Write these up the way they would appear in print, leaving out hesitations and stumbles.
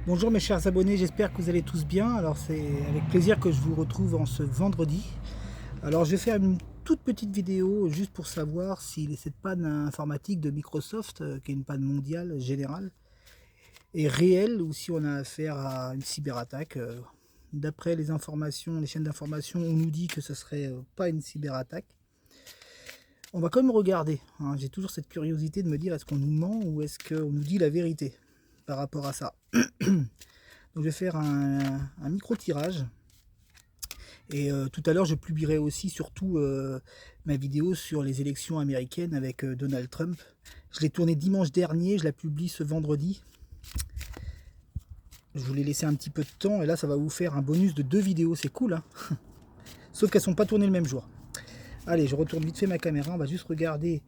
Bonjour mes chers abonnés, j'espère que vous allez tous bien. Alors c'est avec plaisir que je vous retrouve en ce vendredi. Alors je vais faire une toute petite vidéo juste pour savoir si cette panne informatique de Microsoft, qui est une panne mondiale générale, est réelle ou si on a affaire à une cyberattaque. D'après les informations, les chaînes d'information, on nous dit que ce serait pas une cyberattaque. On va quand même regarder, hein. J'ai toujours cette curiosité de me dire est-ce qu'on nous ment ou est-ce qu'on nous dit la vérité par rapport à ça. Donc je vais faire un micro-tirage. Et tout à l'heure, je publierai aussi surtout ma vidéo sur les élections américaines avec Donald Trump. Je l'ai tournée dimanche dernier, je la publie ce vendredi. Je voulais laisser un petit peu de temps et là, ça va vous faire un bonus de 2 vidéos, c'est cool, hein. Sauf qu'elles ne sont pas tournées le même jour. Allez, je retourne vite fait ma caméra, on va juste regarder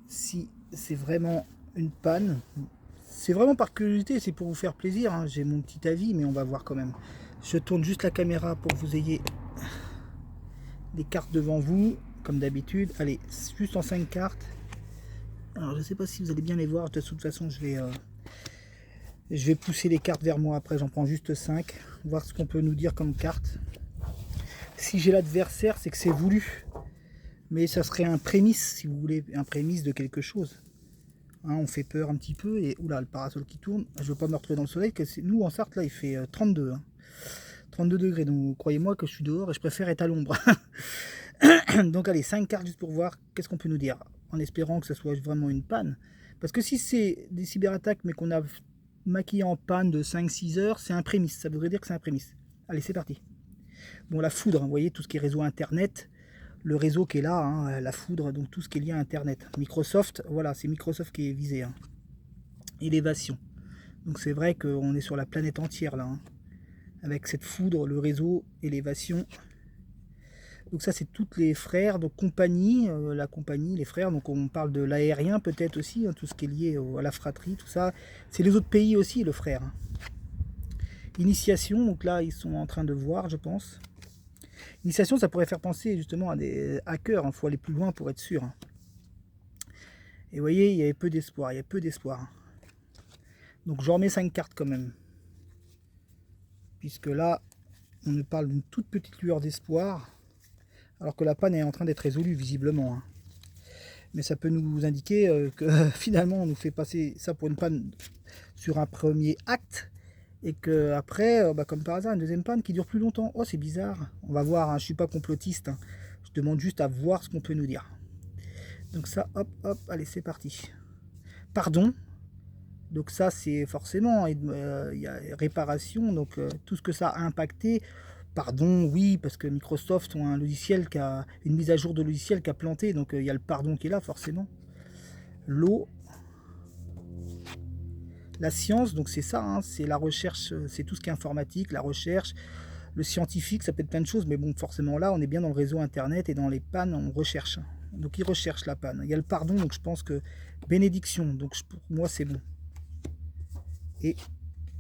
si c'est vraiment une panne. C'est vraiment par curiosité, c'est pour vous faire plaisir, hein. J'ai mon petit avis, mais on va voir quand même. Je tourne juste la caméra pour que vous ayez des cartes devant vous, comme d'habitude. Allez, juste en 5 cartes. Alors, je ne sais pas si vous allez bien les voir. De toute façon, je vais pousser les cartes vers moi. Après, j'en prends juste 5. Voir ce qu'on peut nous dire comme carte. Si j'ai l'adversaire, c'est que c'est voulu. Mais ça serait un prémisse, si vous voulez, un prémisse de quelque chose. Hein, on fait peur un petit peu. Et oula, le parasol qui tourne. Je ne veux pas me retrouver dans le soleil. Nous, en Sarthe, là, il fait 32. Hein. 32 degrés. Donc, croyez-moi que je suis dehors et je préfère être à l'ombre. Donc allez, 5 cartes juste pour voir qu'est-ce qu'on peut nous dire, en espérant que ce soit vraiment une panne. Parce que si c'est des cyberattaques mais qu'on a maquillé en panne de 5-6 heures, c'est un prémisse, ça voudrait dire que c'est un prémisse. Allez, c'est parti. Bon, la foudre, vous voyez, tout ce qui est réseau internet, le réseau qui est là, hein, la foudre, donc tout ce qui est lié à internet. Microsoft, voilà, c'est Microsoft qui est visé. Hein. Élévation. Donc c'est vrai qu'on est sur la planète entière là, hein, avec cette foudre, le réseau, élévation. Donc ça c'est toutes les frères, donc compagnie, la compagnie, les frères, donc on parle de l'aérien peut-être aussi, hein, tout ce qui est lié à la fratrie, tout ça. C'est les autres pays aussi, le frère. Hein. Initiation, donc là ils sont en train de voir je pense. Initiation ça pourrait faire penser justement à des hackers, il faut aller plus loin pour être sûr. Hein. Et vous voyez, il y avait peu d'espoir, il y a peu d'espoir. Hein. Donc j'en remets 5 cartes quand même. Puisque là, on nous parle d'une toute petite lueur d'espoir, alors que la panne est en train d'être résolue visiblement. Hein. Mais ça peut nous indiquer que finalement on nous fait passer ça pour une panne sur un premier acte et que après, comme par hasard, une deuxième panne qui dure plus longtemps. Oh, c'est bizarre. On va voir, hein, je suis pas complotiste. Hein. Je demande juste à voir ce qu'on peut nous dire. Donc ça, hop, hop, allez, c'est parti. Pardon. Donc ça, c'est forcément, il y a réparation, donc tout ce que ça a impacté. Pardon, oui, parce que Microsoft ont un logiciel qui a une mise à jour de logiciel qui a planté, donc il y a le pardon qui est là forcément. L'eau, la science, donc c'est ça, hein, c'est la recherche, c'est tout ce qui est informatique, la recherche, le scientifique, ça peut être plein de choses, mais bon, forcément là, on est bien dans le réseau internet et dans les pannes, on recherche. Donc ils recherchent la panne. Il y a le pardon, donc je pense que bénédiction, donc pour moi c'est bon. Et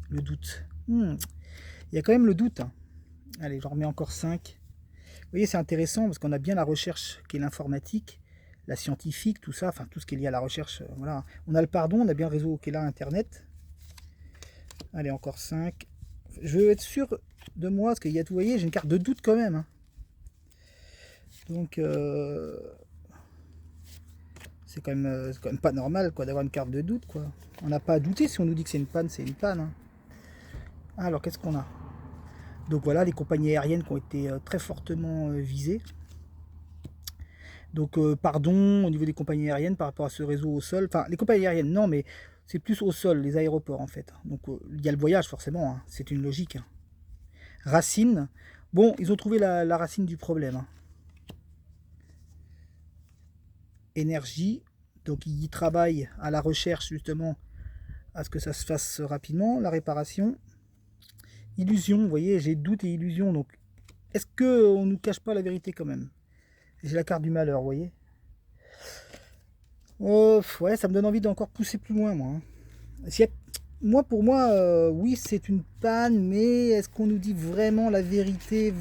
le doute. Il y a quand même le doute. Hein. Allez, j'en remets encore 5. Vous voyez, c'est intéressant parce qu'on a bien la recherche qui est l'informatique, la scientifique, tout ça, enfin tout ce qui est lié à la recherche. Voilà. On a le pardon, on a bien le réseau qui est là, Internet. Allez, encore 5. Je veux être sûr de moi, parce qu'il y a, vous voyez, j'ai une carte de doute quand même. Hein. Donc, c'est quand même pas normal quoi d'avoir une carte de doute. Quoi. On n'a pas à douter si on nous dit que c'est une panne, c'est une panne. Hein. Alors, qu'est-ce qu'on a? Donc voilà, les compagnies aériennes qui ont été très fortement visées. Donc pardon au niveau des compagnies aériennes par rapport à ce réseau au sol. Enfin, les compagnies aériennes, non, mais c'est plus au sol, les aéroports en fait. Donc il y a le voyage forcément, hein, c'est une logique. Hein. Racine, bon, ils ont trouvé la racine du problème. Hein. Énergie, donc ils y travaillent à la recherche justement à ce que ça se fasse rapidement, la réparation. Illusion, vous voyez, j'ai doute et illusion, donc est-ce qu'on ne nous cache pas la vérité quand même? J'ai la carte du malheur, vous voyez. Oh, ouais, ça me donne envie d'encore pousser plus loin, moi. Hein. Moi, pour moi, oui, c'est une panne, mais est-ce qu'on nous dit vraiment la vérité?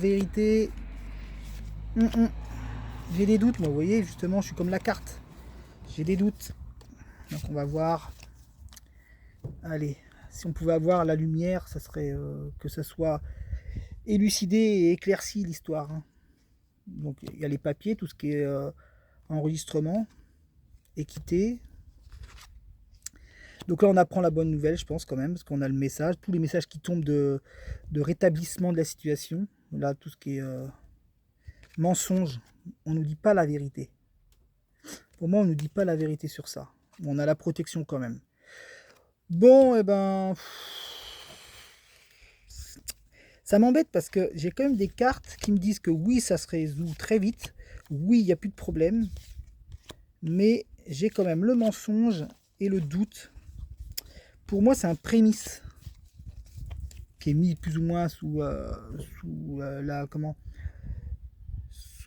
J'ai des doutes, moi, vous voyez, justement, je suis comme la carte. J'ai des doutes. Donc, on va voir. Allez, Si on pouvait avoir la lumière, ça serait que ça soit élucidé et éclairci l'histoire, hein. Donc il y a les papiers, tout ce qui est enregistrement, équité. Donc là on apprend la bonne nouvelle, je pense quand même, parce qu'on a le message, tous les messages qui tombent de rétablissement de la situation. Là tout ce qui est mensonge, on nous dit pas la vérité. Pour moi on nous dit pas la vérité sur ça. On a la protection quand même. Bon, et ben, ça m'embête parce que j'ai quand même des cartes qui me disent que oui, ça se résout très vite. Oui, il n'y a plus de problème. Mais j'ai quand même le mensonge et le doute. Pour moi, c'est un prémisse qui est mis plus ou moins sous la...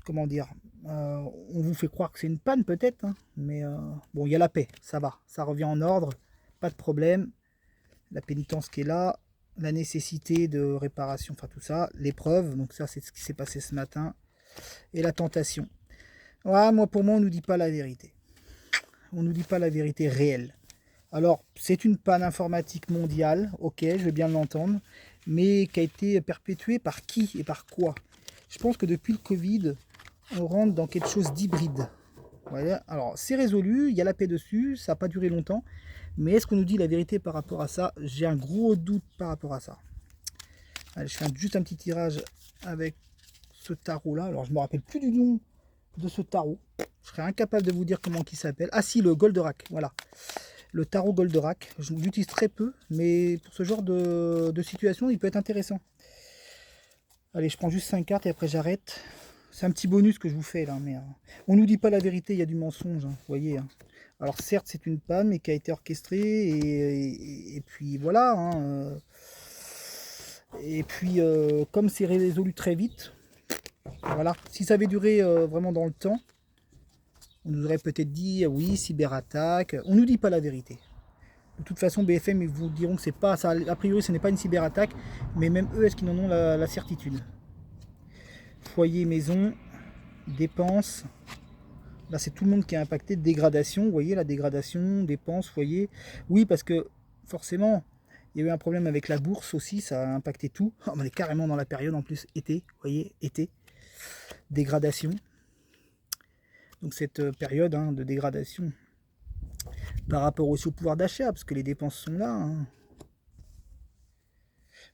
Comment dire, on vous fait croire que c'est une panne peut-être, hein, mais bon, il y a la paix, ça va. Ça revient en ordre, pas de problème. La pénitence qui est là, la nécessité de réparation, enfin tout ça, l'épreuve, donc ça c'est ce qui s'est passé ce matin, et la tentation. Ouais, moi pour moi on nous dit pas la vérité. On nous dit pas la vérité réelle. Alors c'est une panne informatique mondiale, ok, je vais bien l'entendre, mais qui a été perpétuée par qui et par quoi? Je pense que depuis le Covid, on rentre dans quelque chose d'hybride. Voilà. Alors c'est résolu, il y a la paix dessus, ça n'a pas duré longtemps. Mais est-ce qu'on nous dit la vérité par rapport à ça? J'ai un gros doute par rapport à ça. Allez, je fais juste un petit tirage avec ce tarot là. Alors je ne me rappelle plus du nom de ce tarot. Je serais incapable de vous dire comment il s'appelle. Ah si, le Goldorak, voilà. Le tarot Goldorak. Je l'utilise très peu, mais pour ce genre de situation, il peut être intéressant. Allez, je prends juste 5 cartes et après j'arrête. C'est un petit bonus que je vous fais là, mais on nous dit pas la vérité, il y a du mensonge, hein, vous voyez. Hein. Alors certes, c'est une panne, mais qui a été orchestrée, et puis voilà. Hein, et puis, comme c'est résolu très vite, voilà. Si ça avait duré vraiment dans le temps, on nous aurait peut-être dit, oui, cyberattaque. On nous dit pas la vérité. De toute façon, BFM, ils vous diront que c'est pas ça. A priori, ce n'est pas une cyberattaque, mais même eux, est-ce qu'ils en ont la certitude? Foyer, maison, dépenses. Là, c'est tout le monde qui est impacté. Dégradation, vous voyez, la dégradation, dépenses, foyer. Oui, parce que forcément, il y a eu un problème avec la bourse aussi, ça a impacté tout. On est carrément dans la période en plus été, vous voyez, été. Dégradation. Donc cette période de dégradation par rapport aussi au pouvoir d'achat, parce que les dépenses sont là. Hein.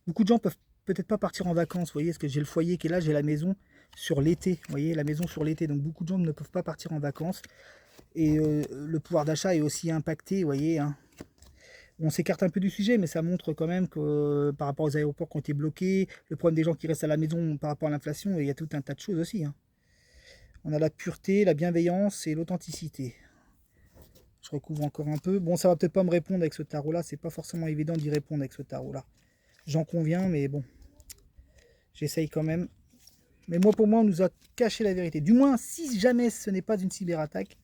Beaucoup de gens peuvent peut-être pas partir en vacances, vous voyez, parce que j'ai le foyer qui est là, j'ai la maison sur l'été, vous voyez, la maison sur l'été, donc beaucoup de gens ne peuvent pas partir en vacances, et le pouvoir d'achat est aussi impacté, vous voyez, hein. On s'écarte un peu du sujet, mais ça montre quand même que par rapport aux aéroports qui ont été bloqués, le problème des gens qui restent à la maison par rapport à l'inflation, il y a tout un tas de choses aussi, hein. On a la pureté, la bienveillance et l'authenticité. Je recouvre encore un peu. Bon, ça va peut-être pas me répondre avec ce tarot-là, c'est pas forcément évident d'y répondre avec ce tarot-là. J'en conviens, mais bon, j'essaye quand même. Mais moi, pour moi, on nous a caché la vérité. Du moins, si jamais ce n'est pas une cyberattaque,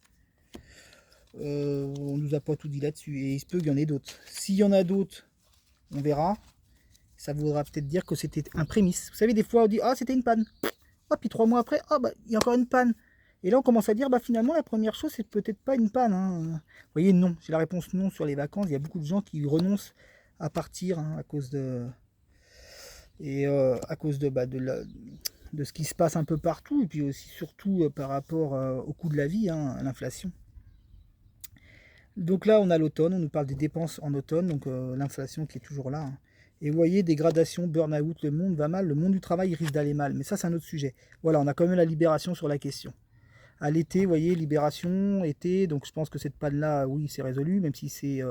on nous a pas tout dit là-dessus. Et il se peut qu'il y en ait d'autres. S'il y en a d'autres, on verra. Ça voudra peut-être dire que c'était un prémisse. Vous savez, des fois, on dit « Ah, c'était une panne ». Ah, puis 3 mois après, ah, bah, il y a encore une panne. Et là, on commence à dire, bah, finalement, la première chose, c'est peut-être pas une panne. Hein. Vous voyez, non. J'ai la réponse non sur les vacances. Il y a beaucoup de gens qui renoncent à partir à cause de... Et à cause de ce qui se passe un peu partout. Et puis aussi, surtout, par rapport au coût de la vie, à l'inflation. Donc là, on a l'automne. On nous parle des dépenses en automne. Donc l'inflation qui est toujours là. Hein. Et vous voyez, dégradation, burn-out, le monde va mal, le monde du travail risque d'aller mal. Mais ça, c'est un autre sujet. Voilà, on a quand même la libération sur la question. À l'été, vous voyez, libération, été, donc je pense que cette panne-là, oui, c'est résolu, même si c'est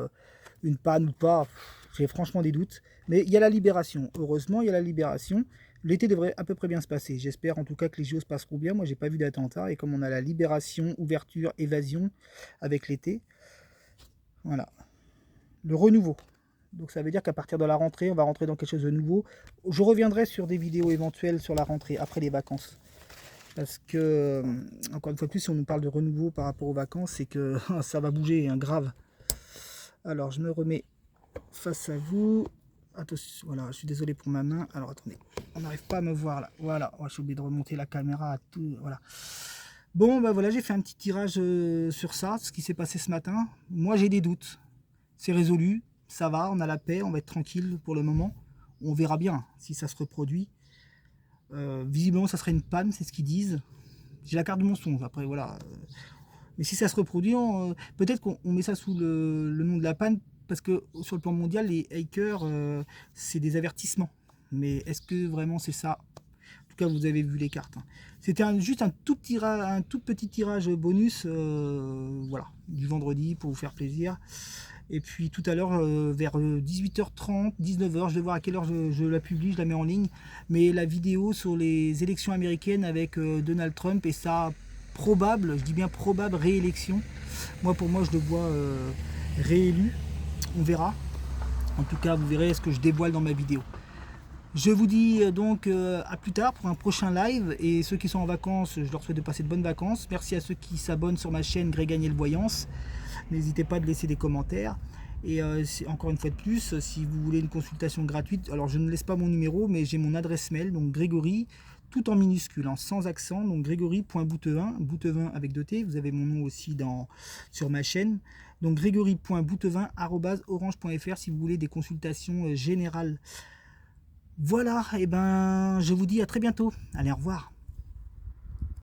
une panne ou pas, j'ai franchement des doutes. Mais il y a la libération, heureusement, il y a la libération. L'été devrait à peu près bien se passer. J'espère en tout cas que les JO se passeront bien. Moi, j'ai pas vu d'attentat. Et comme on a la libération, ouverture, évasion avec l'été, voilà. Le renouveau. Donc ça veut dire qu'à partir de la rentrée, on va rentrer dans quelque chose de nouveau. Je reviendrai sur des vidéos éventuelles sur la rentrée, après les vacances. Parce que, encore une fois de plus, si on nous parle de renouveau par rapport aux vacances, c'est que ça va bouger, hein, grave. Alors, je me remets face à vous. Attention, voilà, je suis désolé pour ma main. Alors, attendez, on n'arrive pas à me voir là. Voilà, oh, je suis obligé de remonter la caméra à tout. Voilà. Bon, ben voilà, j'ai fait un petit tirage sur ça, ce qui s'est passé ce matin. Moi, j'ai des doutes. C'est résolu. ça va, on a la paix, on va être tranquille pour le moment. On verra bien si ça se reproduit. Visiblement, ça serait une panne, c'est ce qu'ils disent. J'ai la carte du mensonge, après voilà. Mais si ça se reproduit, peut-être qu'on met ça sous le nom de la panne, parce que sur le plan mondial, les hackers, c'est des avertissements. Mais est-ce que vraiment c'est ça? En tout cas, vous avez vu les cartes. C'était juste un tout petit tirage bonus, voilà, du vendredi pour vous faire plaisir. Et puis tout à l'heure, vers 18h30, 19h, je vais voir à quelle heure je la publie, je la mets en ligne. Mais la vidéo sur les élections américaines avec Donald Trump et sa probable, je dis bien probable réélection. Pour moi, je le vois réélu. On verra. En tout cas, vous verrez ce que je dévoile dans ma vidéo. Je vous dis donc à plus tard pour un prochain live. Et ceux qui sont en vacances, je leur souhaite de passer de bonnes vacances. Merci à ceux qui s'abonnent sur ma chaîne Greg Agnel Voyance. N'hésitez pas à laisser des commentaires. Et encore une fois de plus, si vous voulez une consultation gratuite, alors je ne laisse pas mon numéro, mais j'ai mon adresse mail, donc Grégory, tout en minuscule, sans accent, donc grégory.boutevin, boutevin avec 2 T, vous avez mon nom aussi sur ma chaîne, donc grégory.boutevin@orange.fr si vous voulez des consultations générales. Voilà, et ben je vous dis à très bientôt. Allez, au revoir.